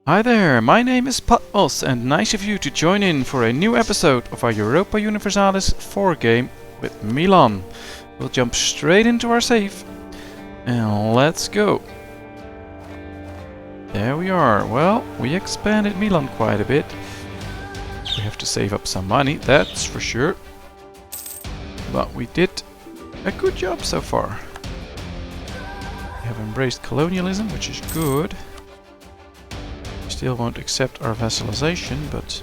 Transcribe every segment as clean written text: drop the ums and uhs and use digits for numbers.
Hi there, my name is Patmos and nice of you to join in for a new episode of our Europa Universalis 4 game with Milan. We'll jump straight into our save and let's go. There we are. Well, we expanded Milan quite a bit. We have to save up some money, that's for sure. But we did a good job so far. We have embraced colonialism, which is good. Still won't accept our vassalization, but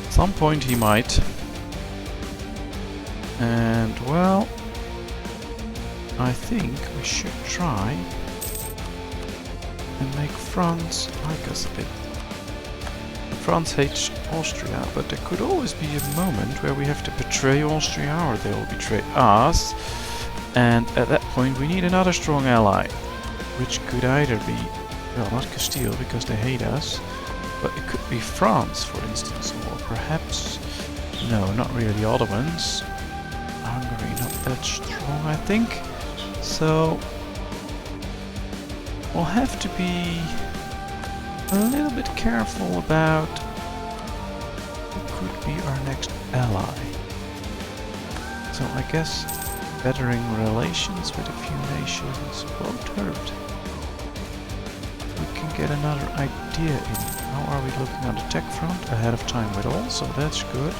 at some point he might. And well, I think we should try and make France like us a bit. France hates Austria, but there could always be a moment where we have to betray Austria or they will betray us. And at that point we need another strong ally, which could either be, well, not Castile because they hate us, but it could be France, for instance, or perhaps, no, not really the Ottomans. Hungary, not that strong, I think. So we'll have to be a little bit careful about who could be our next ally. So I guess bettering relations with a few nations won't hurt. We can get another idea in. How are we looking on the tech front? Ahead of time with all, so that's good.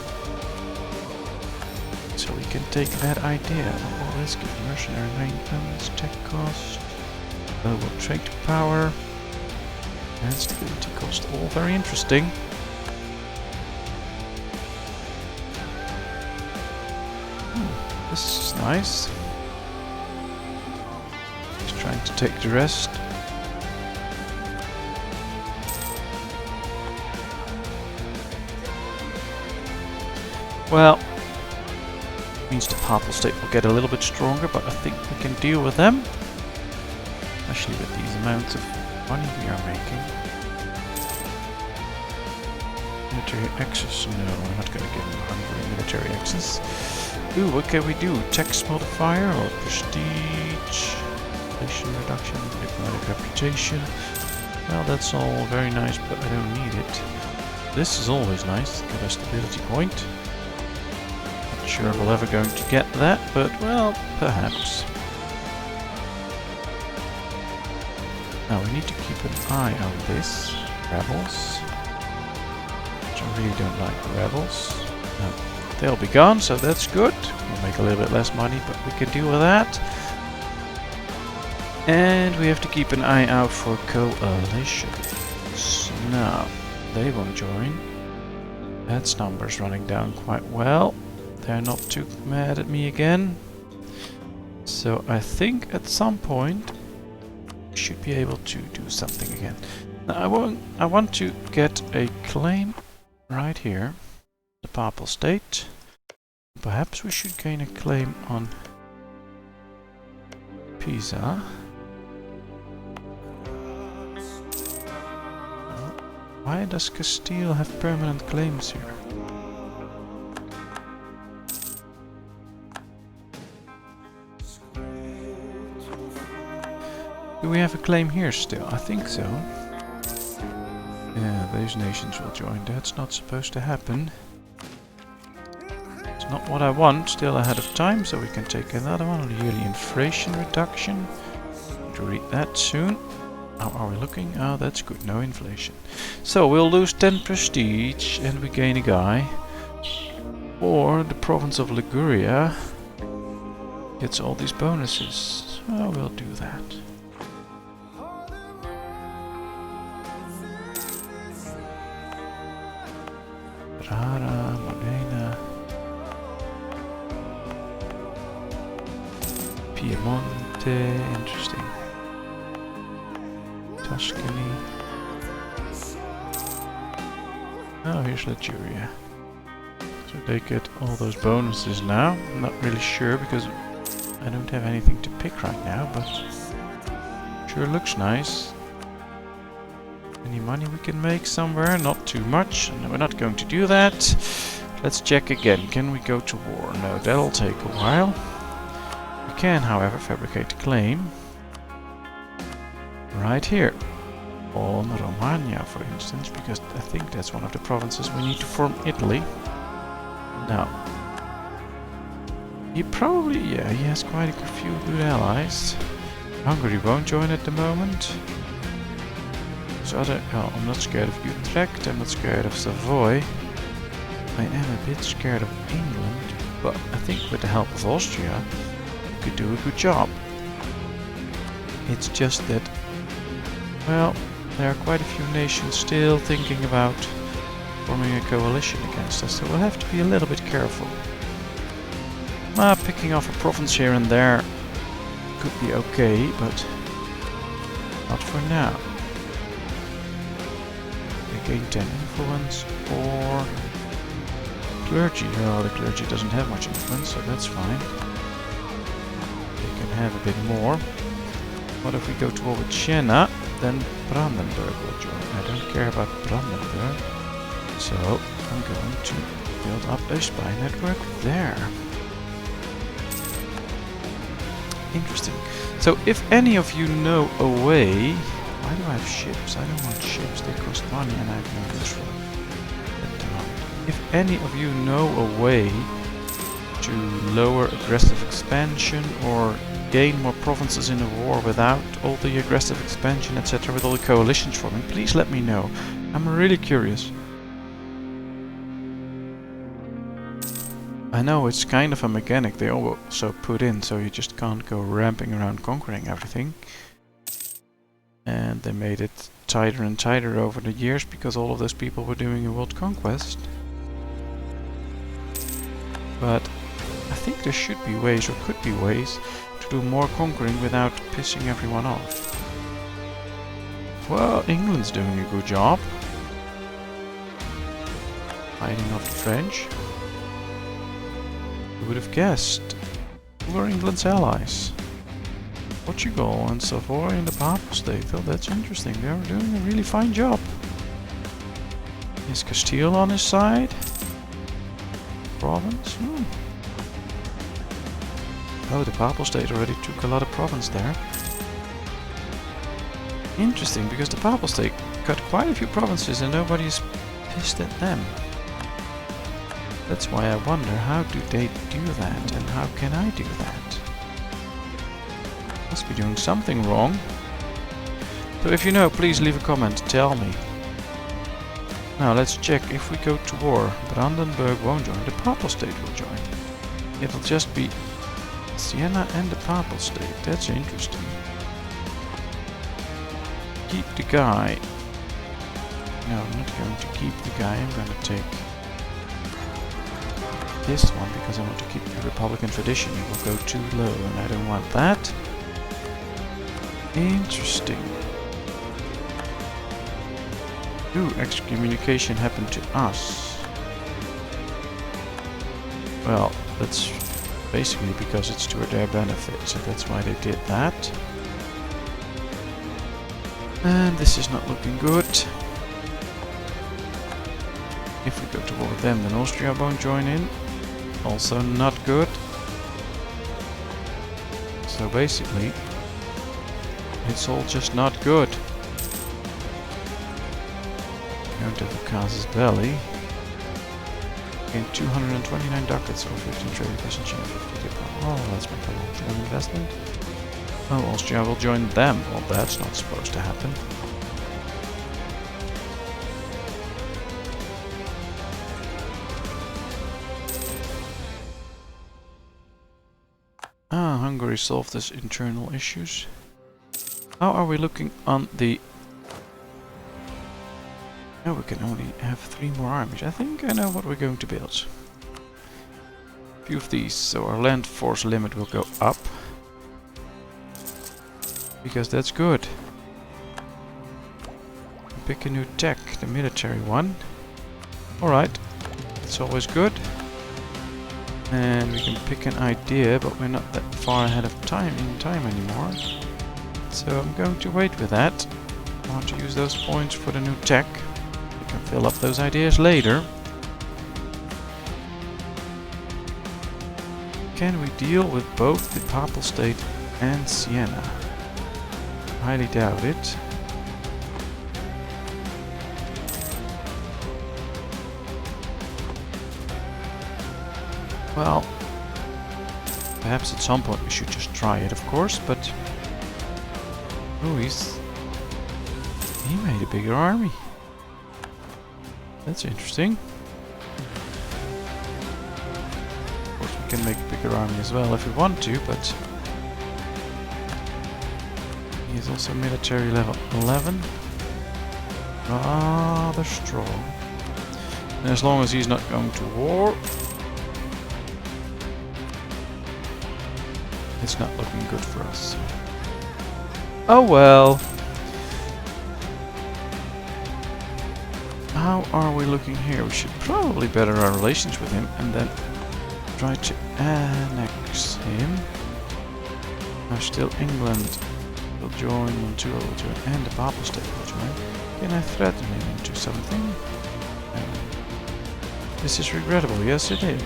So we can take that idea. What will this give? Mercenary maintenance, tech cost, global trade power, and stability cost. All very interesting. This is nice. Just trying to take the rest. Well, means the Papal State will get a little bit stronger, but I think we can deal with them. Especially with these amounts of money we are making. Military access? No, we're not going to give them Hungary military access. Ooh, what can we do? Tax modifier or prestige? Inflation reduction, diplomatic reputation. Well, that's all very nice, but I don't need it. This is always nice, get a stability point. Not sure if we're ever going to get that, but well, perhaps. Now we need to keep an eye on this. Rebels. Which I really don't like rebels. No. They'll be gone, so that's good. We'll make a little bit less money, but we can deal with that. And we have to keep an eye out for coalitions. Now, they won't join. That's numbers running down quite well. They're not too mad at me again. So I think at some point we should be able to do something again. Now I want to get a claim right here. The Papal State. Perhaps we should gain a claim on Pisa. Why does Castile have permanent claims here? Do we have a claim here still? I think so. Yeah, those nations will join. That's not supposed to happen. It's not what I want, still ahead of time, so we can take another one on the yearly inflation reduction. To read that soon. How are we looking? Oh, that's good, no inflation. So we'll lose 10 prestige and we gain a guy. Or the province of Liguria gets all these bonuses. Oh, we'll do that. Rara, Modena, Piemonte, interesting. Tuscany. Oh, here's Liguria. So they get all those bonuses now. I'm not really sure because I don't have anything to pick right now, but sure looks nice. Any money we can make somewhere? Not too much. No, we're not going to do that. Let's check again. Can we go to war? No, that'll take a while. We can, however, fabricate a claim. Right here. on Romagna, for instance, because I think that's one of the provinces we need to form Italy. Now, he probably, yeah, he has quite a few good allies. Hungary won't join at the moment. So I'm not scared of Utrecht, I'm not scared of Savoy. I am a bit scared of England, but I think with the help of Austria, we could do a good job. It's just that, well, there are quite a few nations still thinking about forming a coalition against us, so we'll have to be a little bit careful. Picking off a province here and there could be okay, but not for now. They gain 10 influence, or clergy. Oh, the clergy doesn't have much influence, so that's fine. They can have a bit more. What if we go to war with Siena? Then Brandenburg will join. I don't care about Brandenburg, so I'm going to build up a spy network there. Interesting. So if any of you know a way... Why do I have ships? I don't want ships, they cost money and I have no use for them. If any of you know a way to lower aggressive expansion or gain more provinces in a war without all the aggressive expansion, etc., with all the coalitions forming, please let me know. I'm really curious. I know it's kind of a mechanic they also put in, so you just can't go ramping around conquering everything. And they made it tighter and tighter over the years because all of those people were doing a world conquest. But I think there should be ways, or could be ways, to do more conquering without pissing everyone off. Well, England's doing a good job. Fighting off the French. Who would have guessed? Who are England's allies? Portugal and Savoy and the Papal State. Oh, that's interesting. They are doing a really fine job. Is Castile on his side? Province? Oh, the Papal State already took a lot of province there. Interesting, because the Papal State got quite a few provinces and nobody's pissed at them. That's why I wonder, how do they do that and how can I do that? Must be doing something wrong. So if you know, please leave a comment, tell me. Now let's check. If we go to war, Brandenburg won't join, the Papal State will join. It'll just be Siena and the Papal State. That's interesting. Keep the guy. No, I'm not going to keep the guy. I'm going to take this one because I want to keep the Republican tradition. It will go too low and I don't want that. Interesting. Ooh, excommunication happened to us. Well, that's basically because it's to their benefit, so that's why they did that. And this is not looking good. If we go to war with them, then Austria won't join in. Also not good. So basically, it's all just not good. Going to the Casus Belli. Gain 229 ducats or 15 trading passenger and 50 diplomat. Oh, let's make a long-term investment. Oh, Austria will join them. Well, that's not supposed to happen. Hungary solved its internal issues. How are we looking on the... No, we can only have 3 more armies. I think I know what we're going to build. A few of these, so our land force limit will go up. Because that's good. Pick a new tech, the military one. Alright, it's always good. And we can pick an idea, but we're not that far ahead of time anymore. So I'm going to wait with that. I want to use those points for the new tech. We can fill up those ideas later. Can we deal with both the Papal State and Siena? Highly doubt it. Well, perhaps at some point we should just try it, of course, but... Oh, he made a bigger army. That's interesting. Of course, we can make a bigger army as well if we want to, but... He is also military level 11. Rather strong. And as long as he's not going to war, it's not looking good for us. Oh well. How are we looking here? We should probably better our relations with him and then try to annex him. Now still England will join, Manchu will join, and the Papal State will join. Can I threaten him into something? No. This is regrettable, yes it is.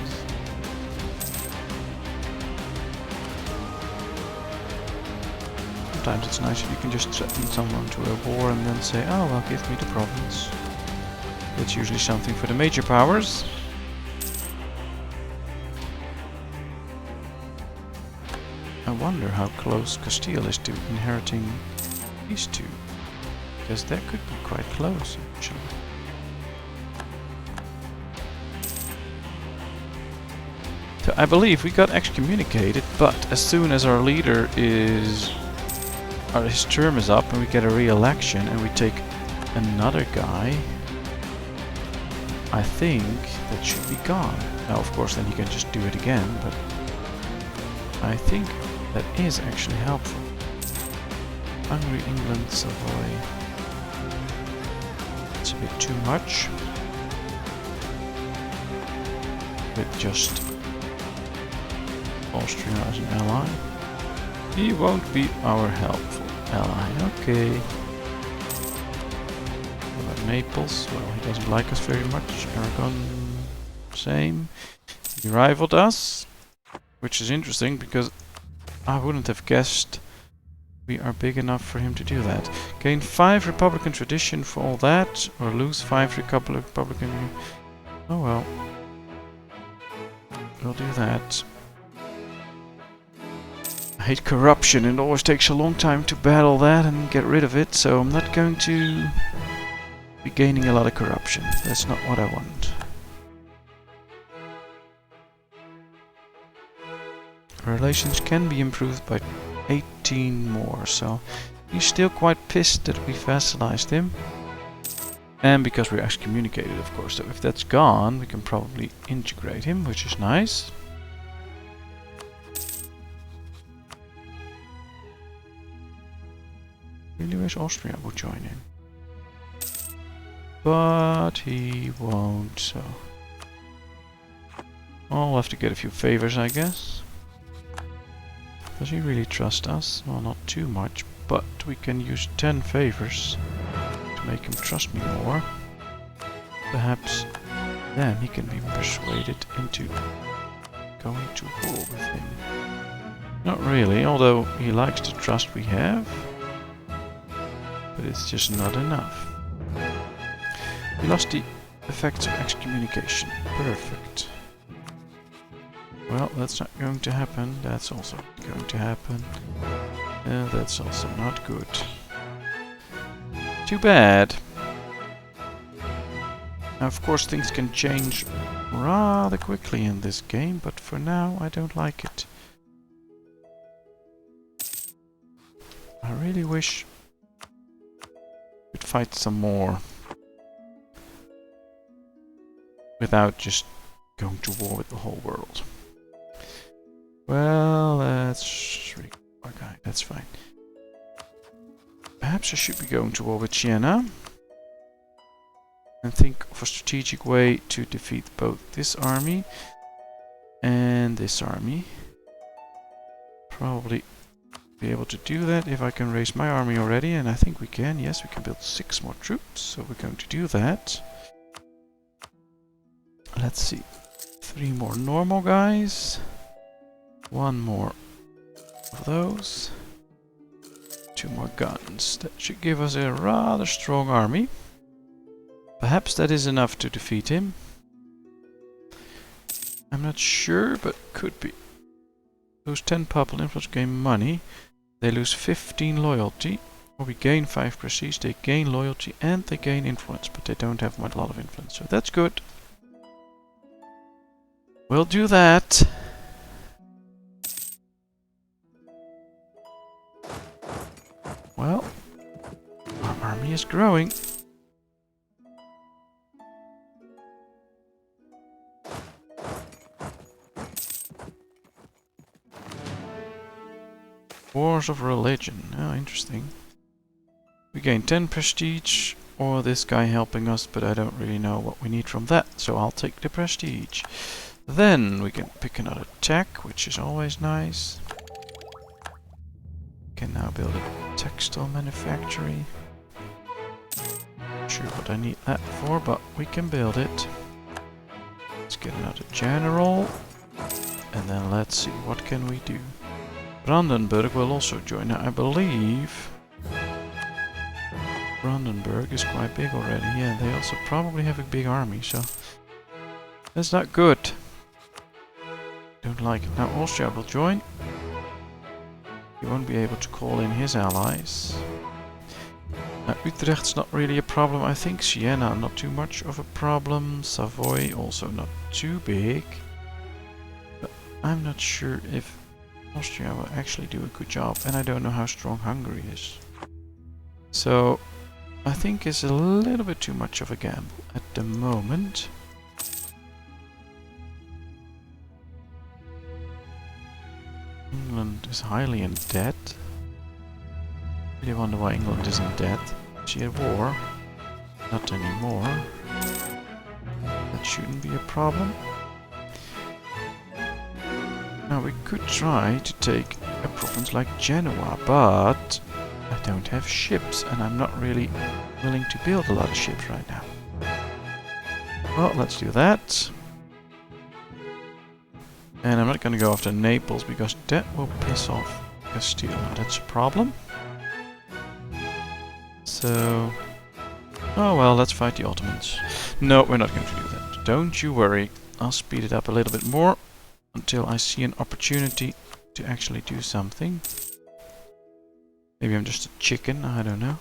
Sometimes it's nice if you can just threaten someone to a war and then say, oh well, give me the province. That's usually something for the major powers. I wonder how close Castile is to inheriting these two. Because that could be quite close, actually. So I believe we got excommunicated, but as soon as our leader is... his term is up and we get a re-election and we take another guy, I think that should be gone. Now of course then you can just do it again, but I think that is actually helpful. Hungary, England, Savoy. It's a bit too much. With just Austria as an ally. He won't be our helpful ally. Okay. What about Naples? Well, he doesn't like us very much. Aragon, same. He rivaled us, which is interesting because I wouldn't have guessed we are big enough for him to do that. Gain 5 Republican tradition for all that, or lose 5 Republican... Oh well. We'll do that. I hate corruption, it always takes a long time to battle that and get rid of it, so I'm not going to be gaining a lot of corruption. That's not what I want. Relations can be improved by 18 more, so he's still quite pissed that we vassalized him. And because we're excommunicated, of course, so if that's gone, we can probably integrate him, which is nice. Really wish Austria would join in. But he won't, so... I'll have to get a few favors, I guess. Does he really trust us? Well, not too much, but we can use 10 favors to make him trust me more. Perhaps then he can be persuaded into going to war with him. Not really, although he likes the trust we have. But it's just not enough. We lost the effects of excommunication. Perfect. Well, that's not going to happen. That's also not going to happen. That's also not good. Too bad. Now, of course, things can change rather quickly in this game, but for now, I don't like it. I really wish we'd fight some more without just going to war with the whole world. Well, that's okay, that's fine. Perhaps I should be going to war with Siena and think of a strategic way to defeat both this army and this army. Probably be able to do that if I can raise my army already, and I think we can. Yes, we can build 6 more troops, so we're going to do that. Let's see. 3 more normal guys. 1 more of those. 2 more guns. That should give us a rather strong army. Perhaps that is enough to defeat him. I'm not sure, but could be. Lose 10 purple influence, gain money. They lose 15 loyalty. Or we gain 5 prestige, they gain loyalty and they gain influence, but they don't have a lot of influence, so that's good. We'll do that. Well, our army is growing. Wars of Religion. Oh, interesting. We gain 10 prestige, or this guy helping us, but I don't really know what we need from that, so I'll take the prestige. Then we can pick another tech, which is always nice. Can now build a textile manufactory. Not sure what I need that for, but we can build it. Let's get another general, and then let's see what can we do. Brandenburg will also join. Now I believe Brandenburg is quite big already. Yeah, they also probably have a big army, so that's not good. Don't like it. Now Austria will join. He won't be able to call in his allies. Now Utrecht's not really a problem. I think Siena not too much of a problem. Savoy also not too big. But I'm not sure if Austria will actually do a good job, and I don't know how strong Hungary is. So I think it's a little bit too much of a gamble at the moment. England is highly in debt. Really wonder why England is in debt. Is she at war? Not anymore. That shouldn't be a problem. Now we could try to take a province like Genoa, but I don't have ships and I'm not really willing to build a lot of ships right now. Well, let's do that. And I'm not going to go after Naples because that will piss off Castile. Now that's a problem. So... oh well, let's fight the Ottomans. No, we're not going to do that. Don't you worry. I'll speed it up a little bit more until I see an opportunity to actually do something. Maybe I'm just a chicken, I don't know.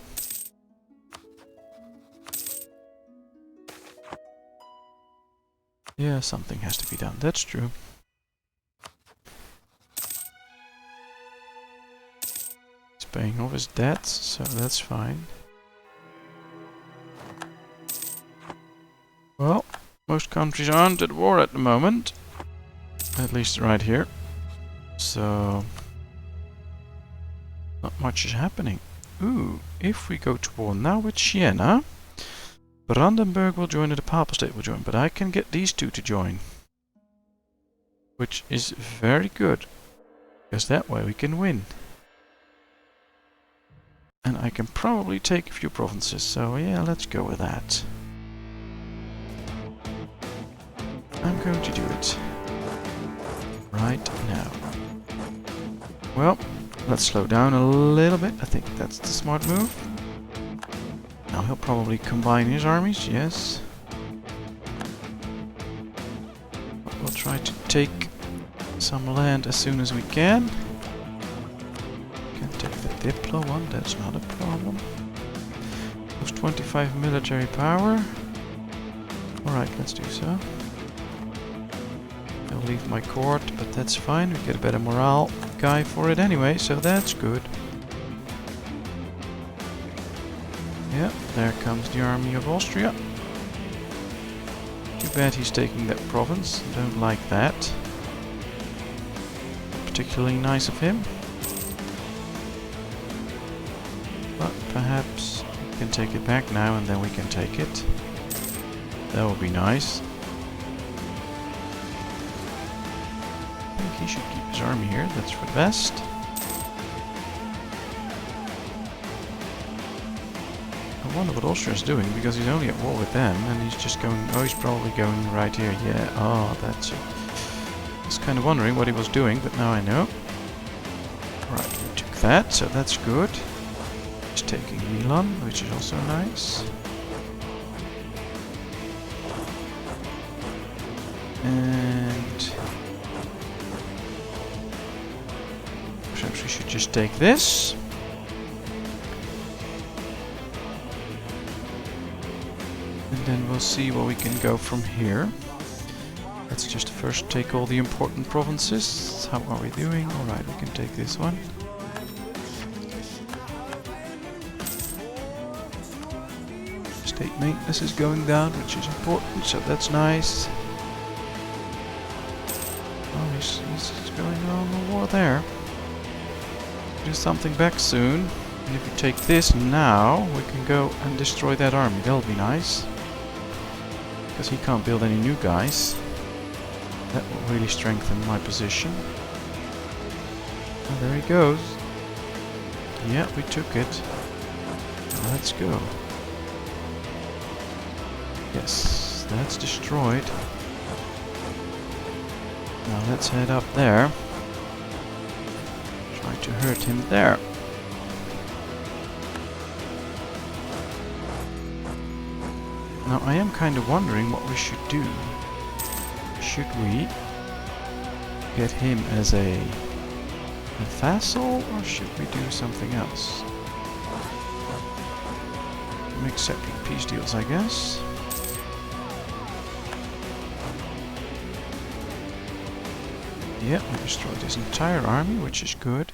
Yeah, something has to be done, that's true. He's paying off his debts, so that's fine. Well, most countries aren't at war at the moment. At least right here. So... not much is happening. Ooh, if we go to war now with Siena, Brandenburg will join and the Papal State will join, but I can get these two to join. Which is very good, because that way we can win. And I can probably take a few provinces, so yeah, let's go with that. I'm going to do it. Right now. Well, let's slow down a little bit. I think that's the smart move. Now he'll probably combine his armies, yes. But we'll try to take some land as soon as we can. Can take the Diplo one, that's not a problem. Plus 25 military power. Alright, let's do so. I'll leave my court, but that's fine. We get a better morale guy for it anyway, so that's good. Yeah, there comes the army of Austria. Too bad he's taking that province. Don't like that. Not particularly nice of him. But perhaps we can take it back now and then we can take it. That would be nice. I think he should keep his army here, that's for the best. I wonder what Austria's doing, because he's only at war with them, and he's just going... oh, he's probably going right here, yeah, oh, that's it. I was kind of wondering what he was doing, but now I know. Right, we took that, so that's good. He's taking Milan, which is also nice. And... we should just take this. And then we'll see where we can go from here. Let's just first take all the important provinces. How are we doing? Alright, we can take this one. State maintenance is going down, which is important, so that's nice. Oh, he's going on the war there. Do something back soon. And if we take this now, we can go and destroy that army. That'll be nice. Because he can't build any new guys. That will really strengthen my position. Oh, there he goes. Yeah, we took it. Let's go. Yes, that's destroyed. Now let's head up there. Try to hurt him there. Now I am kind of wondering what we should do. Should we get him as a vassal, or should we do something else? I'm accepting peace deals, I guess. Yeah, we destroyed his entire army, which is good.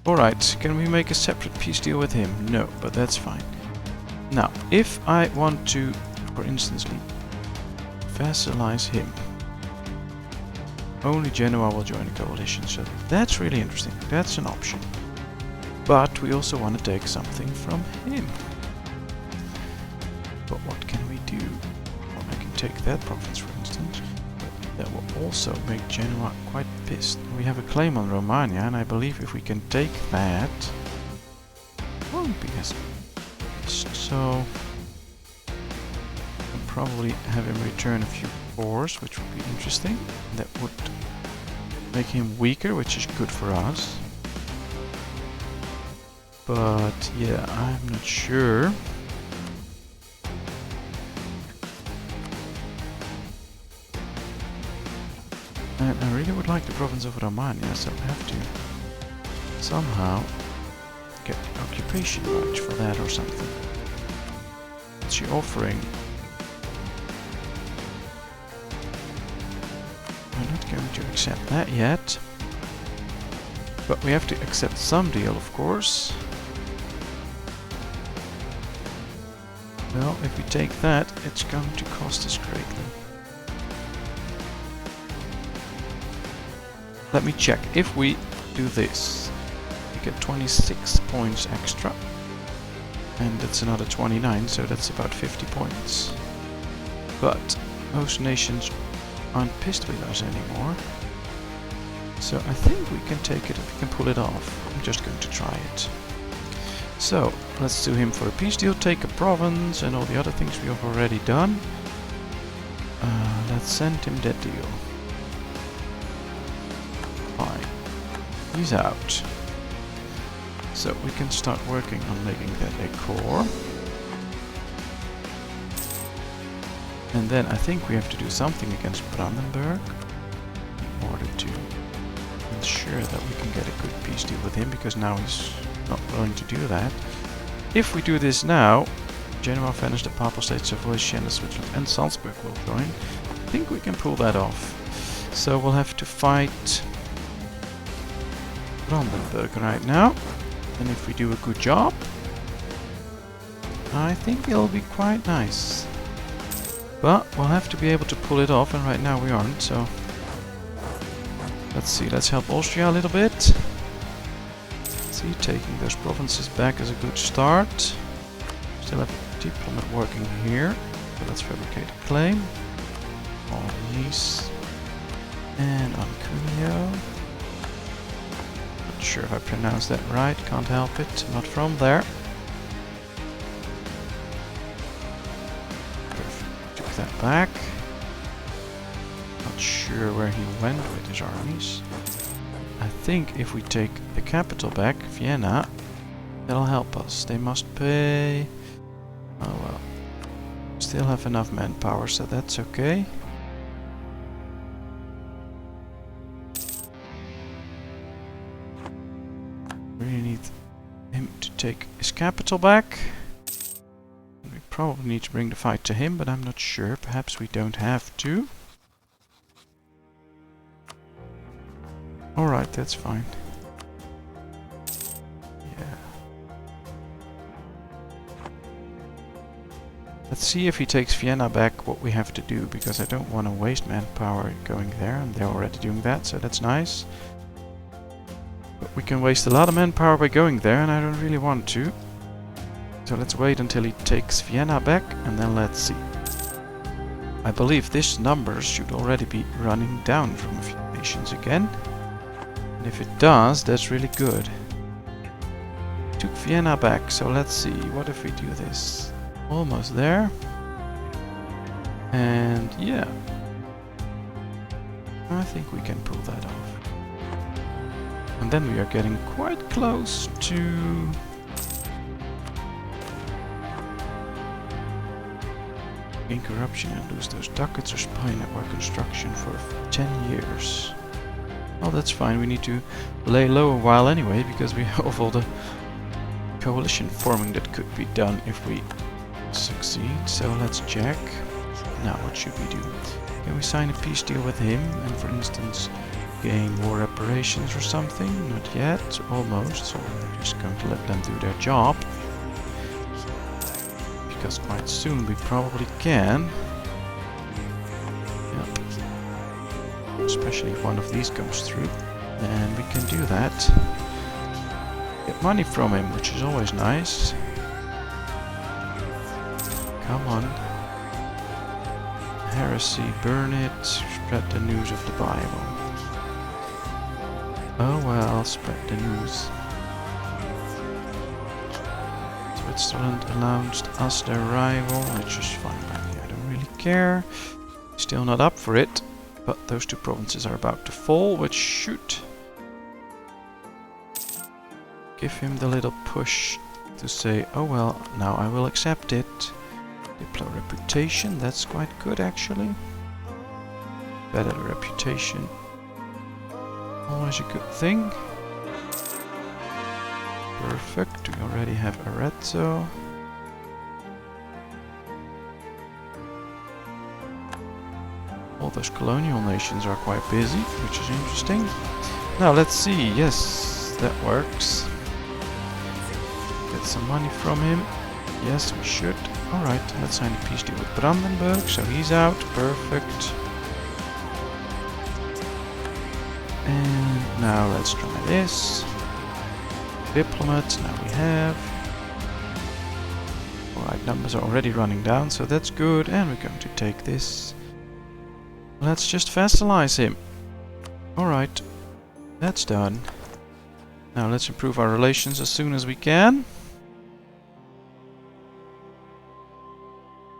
Alright, can we make a separate peace deal with him? No, but that's fine. Now, if I want to, for instance, vassalize him, only Genoa will join a coalition, so that's really interesting. That's an option. But we also want to take something from him. But what can we do? Well, I can take that province, for instance. That will also make Genoa quite pissed. We have a claim on Romagna, and I believe if we can take that, it won't be as pissed. So, I'll probably have him return a few fours, which would be interesting. That would make him weaker, which is good for us. But yeah, I'm not sure. And I really would like the province of Romagna, so I have to somehow get the occupation right for that or something. What's she offering? I'm not going to accept that yet. But we have to accept some deal, of course. Well, if we take that, it's going to cost us greatly. Let me check. If we do this, we get 26 points extra. And that's another 29, so that's about 50 points. But most nations aren't pissed with us anymore. So I think we can take it if we can pull it off. I'm just going to try it. So, let's sue him for a peace deal, take a province, and all the other things we have already done. Let's send him that deal. Fine. He's out. So we can start working on making that a core. And then I think we have to do something against Brandenburg in order to ensure that we can get a good peace deal with him, because now he's not willing to do that. If we do this now, Genoa, Venice, the Papal States of Siena, Switzerland and Salzburg will join. I think we can pull that off. So we'll have to fight Brandenburg right now. And if we do a good job, I think it'll be quite nice. But we'll have to be able to pull it off, and right now we aren't, so let's see, let's help Austria a little bit. See, taking those provinces back is a good start. Still have a diplomat working here, so let's fabricate a claim on Nice and on Cuneo. Not sure if I pronounced that right, can't help it, not from there. Perfect. Took that back. Not sure where he went with his armies. I think if we take the capital back, Vienna, that'll help us. They must pay... Oh well. Still have enough manpower, so that's okay. Really need him to take his capital back. We probably need to bring the fight to him, but I'm not sure. Perhaps we don't have to. Alright, that's fine. Yeah. Let's see if he takes Vienna back, what we have to do, because I don't want to waste manpower going there, and they're already doing that, so that's nice. But we can waste a lot of manpower by going there, and I don't really want to. So let's wait until he takes Vienna back, and then let's see. I believe this number should already be running down from a few nations again. And if it does, that's really good. Took Vienna back, so let's see. What if we do this? Almost there. And yeah. I think we can pull that off. And then we are getting quite close to... gain corruption and lose those ducats or spy network construction for 10 years. Well, that's fine. We need to lay low a while anyway, because we have all the coalition forming that could be done if we succeed. So let's check. Now, what should we do? Can we sign a peace deal with him and, for instance, gain war reparations or something? Not yet. Almost. So we're just going to let them do their job. Because quite soon we probably can. Yep. Especially if one of these comes through. Then we can do that. Get money from him, which is always nice. Come on. Heresy, burn it, spread the news of the Bible. Oh well, spread the news. Switzerland announced us their rival, which is fine by me, I don't really care. Still not up for it, but those two provinces are about to fall, which should give him the little push to say, oh well, now I will accept it. Diplo reputation, that's quite good actually. Better reputation, always a good thing. Perfect, we already have Arezzo. All those colonial nations are quite busy, which is interesting. Now let's see, yes, that works. Get some money from him. Yes, we should. Alright, let's sign a peace deal with Brandenburg, so he's out, perfect. And now let's try this. Diplomat, now we have. Alright, numbers are already running down, so that's good, and we're going to take this. Let's just vassalize him. Alright, that's done. Now let's improve our relations as soon as we can.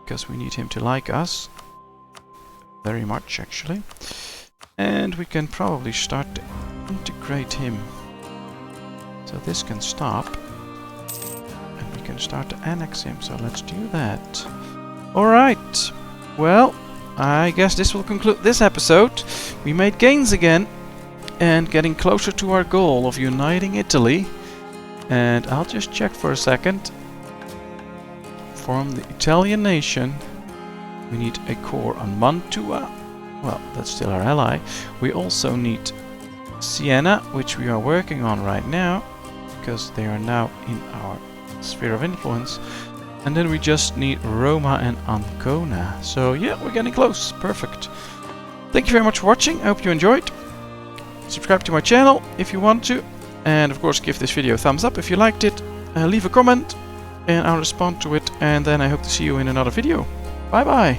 Because we need him to like us. Very much, actually. And we can probably start to integrate him. So this can stop. And we can start to annex him. So let's do that. Alright. Well, I guess this will conclude this episode. We made gains again. And getting closer to our goal of uniting Italy. And I'll just check for a second. Form the Italian nation. We need a core on Mantua. Well, that's still our ally. We also need Siena, which we are working on right now, because they are now in our sphere of influence. And then we just need Roma and Ancona. So yeah, we're getting close. Perfect. Thank you very much for watching. I hope you enjoyed. Subscribe to my channel if you want to. And of course, give this video a thumbs up if you liked it. Leave a comment and I'll respond to it. And then I hope to see you in another video. Bye bye.